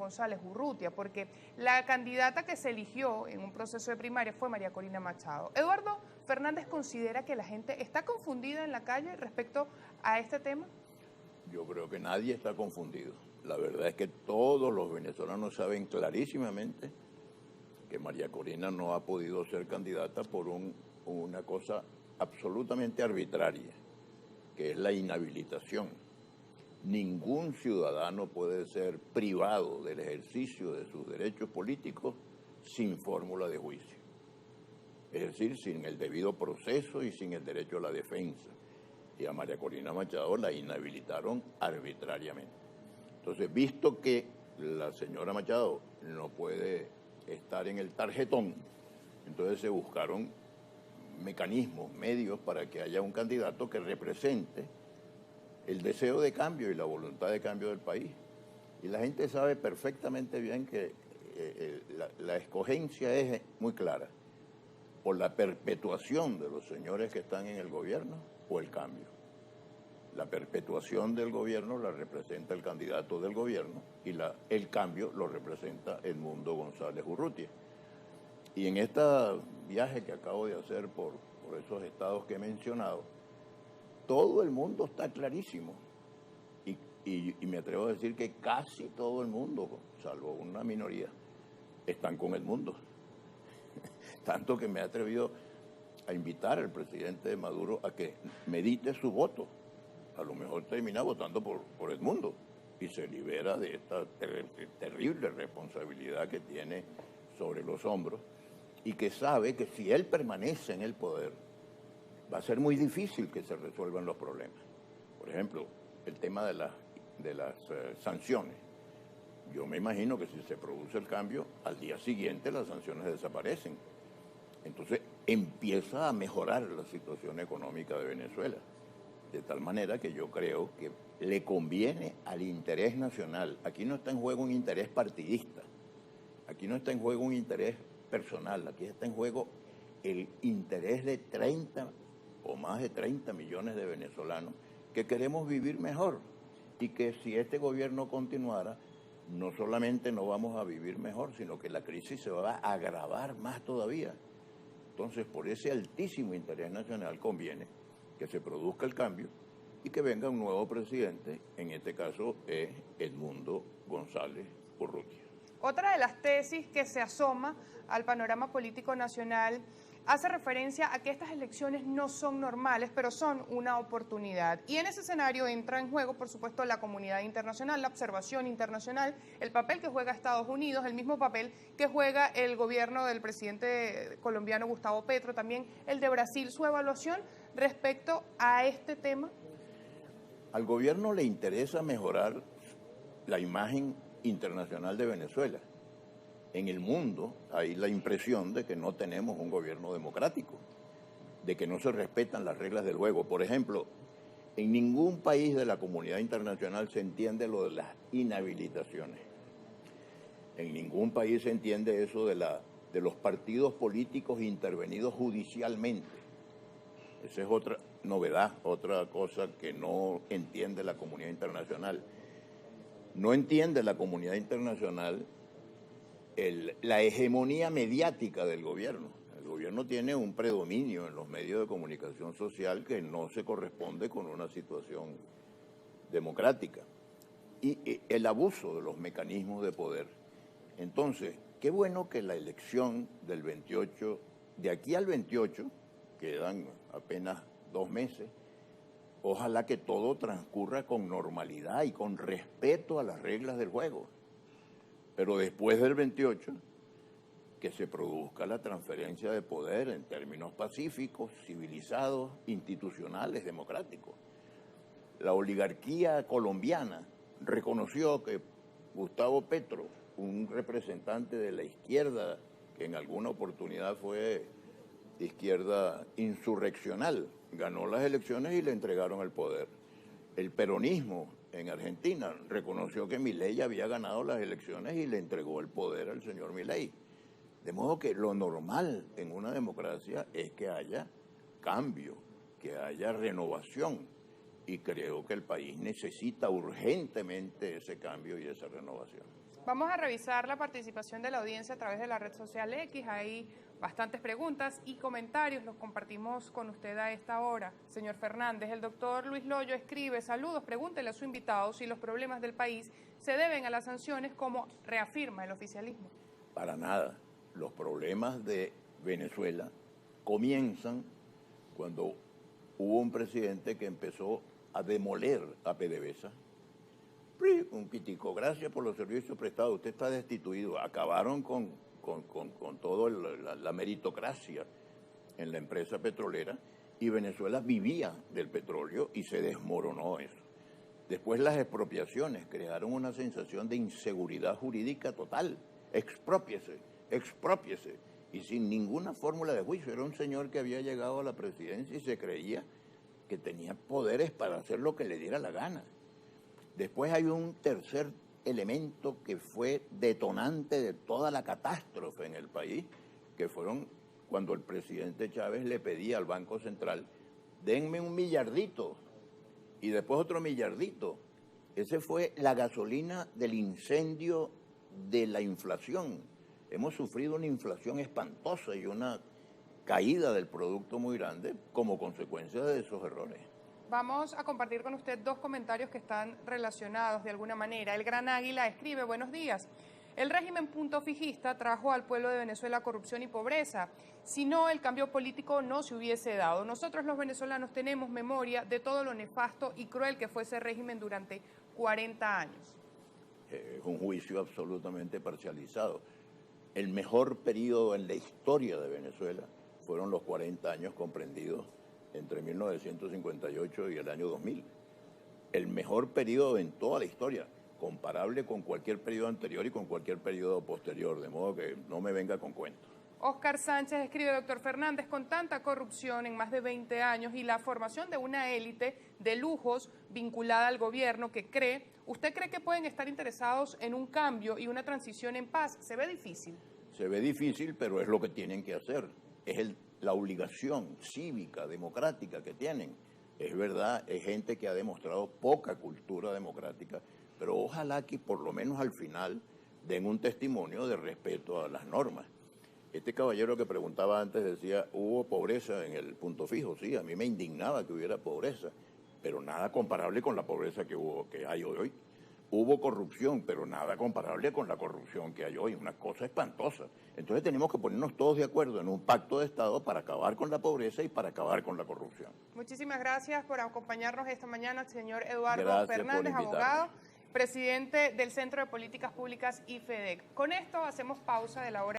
González Urrutia, porque la candidata que se eligió en un proceso de primaria fue María Corina Machado. Eduardo Fernández considera que la gente está confundida en la calle respecto a este tema. Yo creo que nadie está confundido. La verdad es que todos los venezolanos saben clarísimamente que María Corina no ha podido ser candidata por una cosa absolutamente arbitraria, que es la inhabilitación. Ningún ciudadano puede ser privado del ejercicio de sus derechos políticos sin fórmula de juicio. Es decir, sin el debido proceso y sin el derecho a la defensa. Y a María Corina Machado la inhabilitaron arbitrariamente. Entonces, visto que la señora Machado no puede estar en el tarjetón, entonces se buscaron mecanismos, medios para que haya un candidato que represente el deseo de cambio y la voluntad de cambio del país. Y la gente sabe perfectamente bien que la escogencia es muy clara, por la perpetuación de los señores que están en el gobierno o el cambio. La perpetuación del gobierno la representa el candidato del gobierno y el cambio lo representa Edmundo González Urrutia. Y en este viaje que acabo de hacer por esos estados que he mencionado, todo el mundo está clarísimo. Y me atrevo a decir que casi todo el mundo, salvo una minoría, están con Edmundo. Tanto que me he atrevido a invitar al presidente Maduro a que medite su voto. A lo mejor termina votando por Edmundo y se libera de esta terrible responsabilidad que tiene sobre los hombros y que sabe que si él permanece en el poder va a ser muy difícil que se resuelvan los problemas. Por ejemplo, el tema de las sanciones. Yo me imagino que si se produce el cambio, al día siguiente las sanciones desaparecen. Entonces empieza a mejorar la situación económica de Venezuela. De tal manera que yo creo que le conviene al interés nacional. Aquí no está en juego un interés partidista, aquí no está en juego un interés personal, aquí está en juego el interés de 30 o más de 30 millones de venezolanos que queremos vivir mejor y que si este gobierno continuara, no solamente no vamos a vivir mejor, sino que la crisis se va a agravar más todavía. Entonces, por ese altísimo interés nacional conviene que se produzca el cambio y que venga un nuevo presidente, en este caso es Edmundo González Urrutia. Otra de las tesis que se asoma al panorama político nacional hace referencia a que estas elecciones no son normales, pero son una oportunidad. Y en ese escenario entra en juego, por supuesto, la comunidad internacional, la observación internacional, el papel que juega Estados Unidos, el mismo papel que juega el gobierno del presidente colombiano Gustavo Petro, también el de Brasil. Su evaluación respecto a este tema. Al gobierno le interesa mejorar la imagen internacional de Venezuela. En el mundo hay la impresión de que no tenemos un gobierno democrático, de que no se respetan las reglas del juego. Por ejemplo, en ningún país de la comunidad internacional se entiende lo de las inhabilitaciones. En ningún país se entiende eso de los partidos políticos intervenidos judicialmente. Esa es otra novedad, otra cosa que no entiende la comunidad internacional. No entiende la comunidad internacional la hegemonía mediática del gobierno. El gobierno tiene un predominio en los medios de comunicación social que no se corresponde con una situación democrática. Y el abuso de los mecanismos de poder. Entonces, qué bueno que la elección del 28, de aquí al 28, quedan apenas 2 meses, ojalá que todo transcurra con normalidad y con respeto a las reglas del juego. Pero después del 28, que se produzca la transferencia de poder en términos pacíficos, civilizados, institucionales, democráticos. La oligarquía colombiana reconoció que Gustavo Petro, un representante de la izquierda, que en alguna oportunidad fue izquierda insurreccional, ganó las elecciones y le entregaron el poder. El peronismo en Argentina reconoció que Milei había ganado las elecciones y le entregó el poder al señor Milei. De modo que lo normal en una democracia es que haya cambio, que haya renovación. Y creo que el país necesita urgentemente ese cambio y esa renovación. Vamos a revisar la participación de la audiencia a través de la red social X. Hay bastantes preguntas y comentarios, los compartimos con usted a esta hora. Señor Fernández, el doctor Luis Loyo escribe: saludos, pregúntele a su invitado si los problemas del país se deben a las sanciones, como reafirma el oficialismo. Para nada. Los problemas de Venezuela comienzan cuando hubo un presidente que empezó a demoler a PDVSA. Un pitico, gracias por los servicios prestados, usted está destituido. Acabaron con toda la meritocracia en la empresa petrolera y Venezuela vivía del petróleo y se desmoronó eso. Después las expropiaciones crearon una sensación de inseguridad jurídica total. Exprópiese, exprópiese. Y sin ninguna fórmula de juicio. Era un señor que había llegado a la presidencia y se creía que tenía poderes para hacer lo que le diera la gana. Después hay un tercer elemento que fue detonante de toda la catástrofe en el país, que fueron cuando el presidente Chávez le pedía al Banco Central: denme $1 millardito, y después otro millardito. Ese fue la gasolina del incendio de la inflación. Hemos sufrido una inflación espantosa y una caída del producto muy grande como consecuencia de esos errores. Vamos a compartir con usted dos comentarios que están relacionados de alguna manera. El Gran Águila escribe: buenos días. El régimen punto fijista trajo al pueblo de Venezuela corrupción y pobreza. Si no, el cambio político no se hubiese dado. Nosotros los venezolanos tenemos memoria de todo lo nefasto y cruel que fue ese régimen durante 40 años. Es un juicio absolutamente parcializado. El mejor periodo en la historia de Venezuela fueron los 40 años comprendidos entre 1958 y el año 2000. El mejor periodo en toda la historia, comparable con cualquier periodo anterior y con cualquier periodo posterior, de modo que no me venga con cuentos. Oscar Sánchez escribe: doctor Fernández, con tanta corrupción en más de 20 años y la formación de una élite de lujos vinculada al gobierno ¿usted cree que pueden estar interesados en un cambio y una transición en paz? ¿Se ve difícil? Se ve difícil, pero es lo que tienen que hacer. Es la obligación cívica, democrática que tienen. Es verdad, es gente que ha demostrado poca cultura democrática, pero ojalá que por lo menos al final den un testimonio de respeto a las normas. Este caballero que preguntaba antes decía: hubo pobreza en el punto fijo. Sí, a mí me indignaba que hubiera pobreza, pero nada comparable con la pobreza que hay hoy. Hubo corrupción, pero nada comparable con la corrupción que hay hoy, una cosa espantosa. Entonces tenemos que ponernos todos de acuerdo en un pacto de Estado para acabar con la pobreza y para acabar con la corrupción. Muchísimas gracias por acompañarnos esta mañana, señor Eduardo Fernández, abogado, presidente del Centro de Políticas Públicas IFEDEC. Con esto hacemos pausa de la hora.